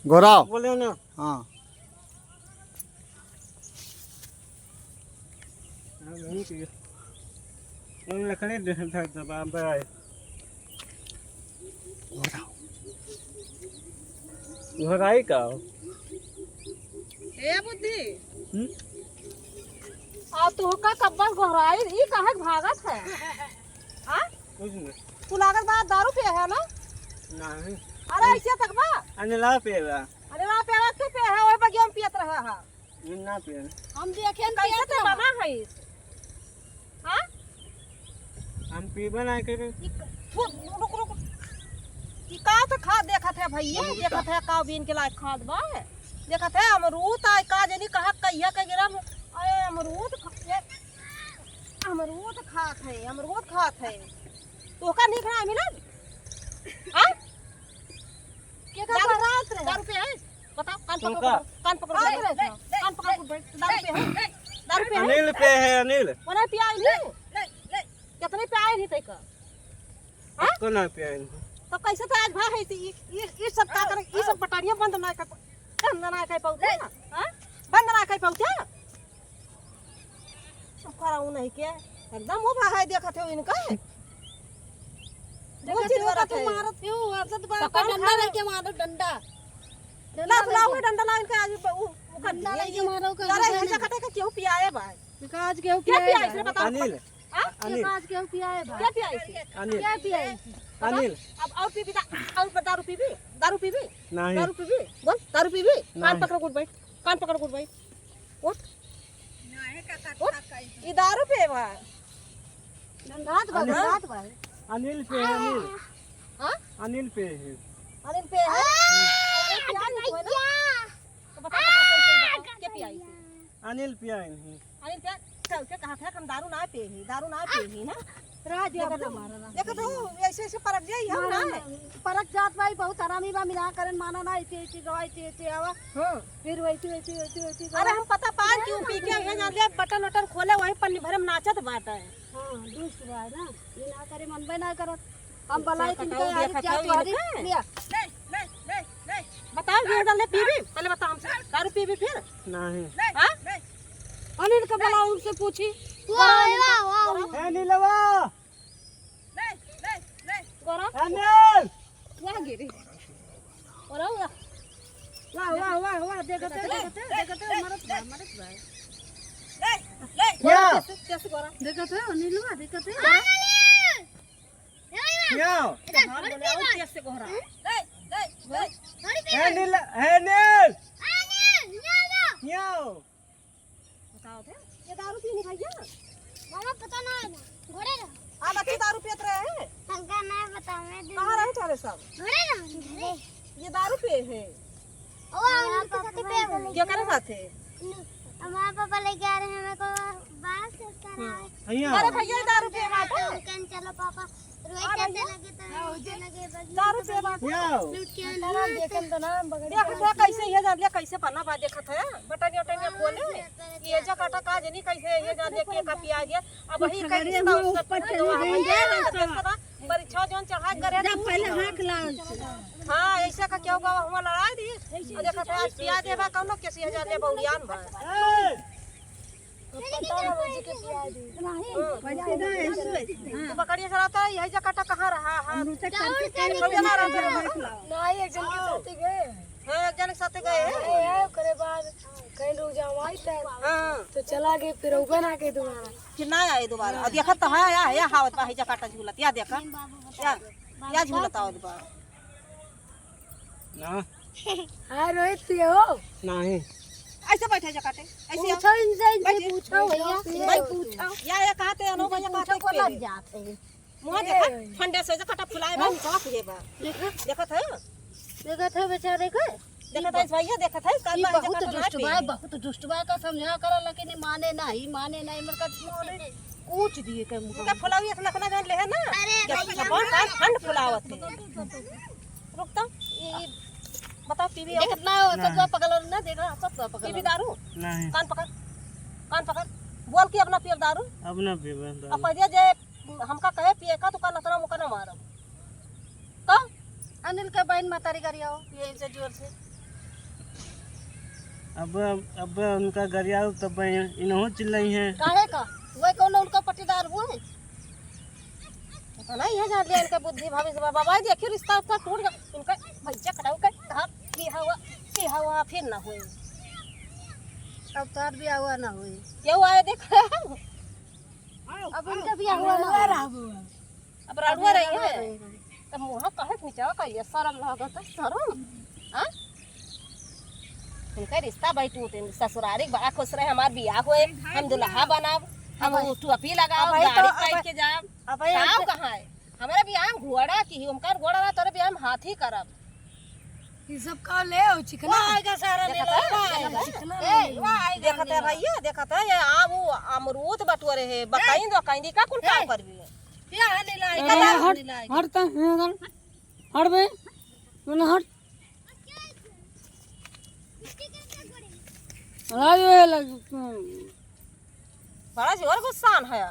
घोराओ बोले ना। हाँ नहीं पियो उन लखने दे था जब आप आए घर आई का ए बुद्धि आ तू का कब्बल घोराई ई काहे भागत है हां कुछ नहीं तू लागत बा दारू पे है ना नहीं अरे ऐसे तक बा अनिला पेला अरे ना पे रख पे है ओए बगिया में पियत रहे हा ना पे हम देखे कैसे तो बना है हां हम पी बना के रुक रुक ई का तो खा देखत है भैया देखत है का बीन के लायक खाद बा देखत है अमरूद आई का जनी कहा कहिया के गिरम अरे अमरूद खात है तो का नहीं खाना मिलन हां के का रात रे दारू पे है बता कान पकड़ बैठ दारू पे है अनिल पे है अनिल ओने पिया नहीं कितने पे आए नहीं तई का हां को ना पे तो कैसे तो आज भा है ई सब का करे ई सब पटारियां बंद ना कर पाऊ हां बंद ना कर पाऊ क्या सब कराऊ नहीं के एकदम वो भाई देखत हो इनका वो चीज का तुम मारत हो असद बा डंडा नहीं के मारो डंडा लाओ डंडा ला इनके आज वो डंडा नहीं के मारो का अरे ऐसा कटे का क्यों पियाए भाई विकास क्यों क्या पिया पियाए इसे बताओ अनिल अनिल विकास क्यों पिया है भाई क्या पियाए इसे अनिल क्या पिया है अनिल अब और पीबी और दारू पीबी नहीं दारू पीबी बोल दारू पीबी कान पकड़ गुड भाई उठ नहीं का ये दारू पे बा रात भाई अनिल पे है अनिल हां अनिल पे है अनिल पे है तो बता कैसे क्या पियाई अनिल पिया नहीं अनिल पे चल के कहा था हम दारू ना पे ना रात देखो हमारा देखो तो ऐसे ऐसे परख जाई हम ना परक जात भाई बहुत हरामी बा मिला करन माना ना ऐसे गवाई ऐसे आवा हां फिर वैसे अरे हम पता पान क्यों पी के यहाँ जान ले बटन खोले वही पन्नी भरे में नाचत बाटा है हां दूसरी बात ना ये ना करे मन में ना करत हम बलाई अच्छा, तिनके कटाऊ आदत जात देखा वारी था लिया बताओ ये डाल ले पीबी पहले बता हमसे दारू पीबी फिर नहीं हां अनिल का बला उनसे पूछी ए नीलवा गोरा अनिल वहां गिरी और वाह देखते मरत भाई क्या कैसे गोरा देखते अनिल वाह देखते क्या हां बोले आओ कैसे गोरा अनिल अनिल क्या बताओ थे ये दारू पीनी भैया मामा पता ना घोड़े ना हां बच्चे दारू पीत रहे हैं हमका नहीं पता मैं कहां रहे तुम्हारे सब घोड़े ना घोड़े ये दारू पे है ओ हमारे पापा पे क्या करे साथ है हमारे पापा लेके आ रहे हैं मेरे को बात करता रहा है अरे भैया ये दारू पे बात है कन चलो पापा रोई कहते लगे तो लगे बस दारू पे बात क्या लूट के देखन तो ना बगड़ देख तो कैसे ये जान ले कैसे बना बा देखत है बटन उटन खोले ये जो काटा का जनी कैसे ये जान ले के का पिया गया अब वही कैसे ना उससे परीक्षा जोन चढ़ा करे पहले हाथ लाल हां ऐसा का क्या होगा हम लड़ाई दी और देखत है आज पिया देबा कौनो कैसे हजार ले बौरियान बा तो पकड़िए चलाता है यही जो काटा कहां रहा हां नहीं एक जन के साथ गए हां एक जन के साथ गए हैं करे बाद कहीं रुक जाओ आई हां तो चला गए फिर उबन आ गए दोबारा फिर ना आए दोबारा और देखत तो है या हावत बा हिजा काटा झूलत या देखा या झूलत आओ दोबारा ना हां रोहित पिए हो नहीं ऐसे बैठे जा काटे ऐसे पूछो इनसे पूछो भैया भाई पूछो या कहते अनु भैया कहते को लग जाते हैं मुंह देखा ठंडे से काटा फुलाए बा चौक जे बा देखत है देखत है बेचारे को देखत है भैया देखत है कल बा बहुत दुष्ट बा का समझा कर लेकिन माने नहीं मर का कूच दिए के मुंह का फुलावी एक लखना जान ले है ना बहुत ठंड फुलावत है रुकता ये बताओ पीवी हो कितना सब पकड़ ना देखा सब पकड़ पीवी दारू नहीं कान पकड़ बोल के अपना पियर दारू अब ना पीबे अब पहले जे हमका कहे पिए का तो का नतरा मुका ना मारब तो अनिल के बहन मतारी करियो ये से जोर से अब उनका गरिया तब इन्हों चिल्लाई हैं। काहे का वही कौन उनका पट्टीदार हुए पता नहीं है जान लिया इनका बुद्धि भाभी से बाबा देखिए रिश्ता उसका टूट गया उनका भैया खड़ा होकर कहा कि हवा फिर ना हुए अब तार भी हुआ ना हुई क्या हुआ है देख अब उनका भी हुआ ना अब राडुआ रही है तब मुँह कहे नीचा का ये शर्म लागत है शर्म हाँ उनका रिश्ता भाई टूटे ससुरारी बड़ा खुश रहे हमार बियाह हुए हम दुल्हा बनाब हम टोपी लगाओ गाड़ी पाई के जाब अब साव कहाँ है हमारे बियाह में घोड़ा की उनका घोड़ा रहा तोरे बियाह में हाथी करब ये सब का ले ओ चिकना आएगा सारा ले लो चिकना देखते है भैया देखते है ये आम वो अमरूद बटोरे है बकाइंद वकाइंदी का कुल काम करबी क्या नहीं लाई हट हट बे हट बड़ा जोर गुस्सा है